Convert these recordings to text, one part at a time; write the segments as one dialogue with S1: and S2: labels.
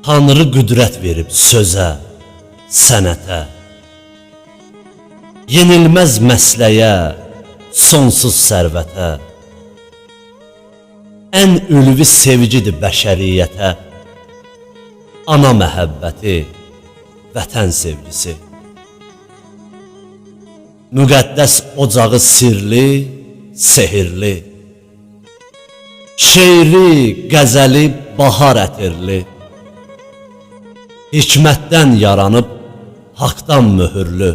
S1: Tanrı qüdrət verib sözə, sənətə, yenilməz məsləyə, sonsuz sərvətə, ən ülvi sevgidir bəşəriyyətə, ana məhəbbəti, vətən sevgisi. Müqəddəs ocağı sirli, sehirli, şeiri, qəzəli, bahar ətirli, hikmətdən yaranıb, haqdan mühürlü,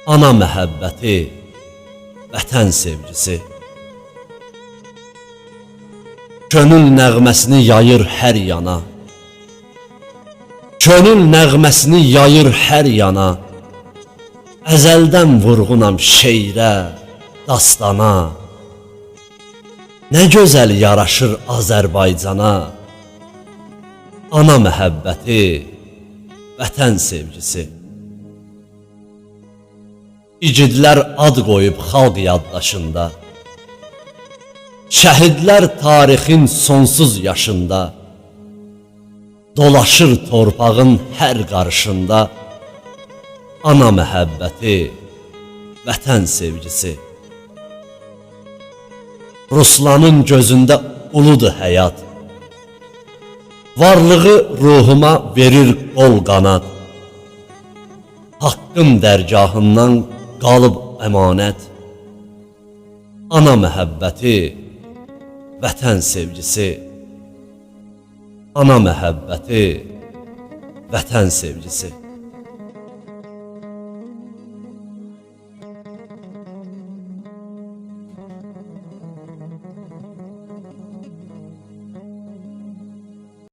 S1: ana məhəbbəti, vətən sevgisi. Könül nəğməsini yayır hər yana, könül nəğməsini yayır hər yana, əzəldən vurğunam şeirə, dastana, nə gözəl yaraşır Azərbaycana, ana məhəbbəti, vətən sevgisi. İgidlər ad qoyub xalq yaddaşında, şəhidlər tarixin sonsuz yaşında, dolaşır torpağın hər qarışında, ana məhəbbəti, vətən sevgisi. Ruslanın gözündə uludur həyat, varlığı ruhuma verir qol qanad, haqqın dərgahından qalıb əmanət, ana məhəbbəti, vətən sevgisi. Ana məhəbbəti, vətən sevgisi.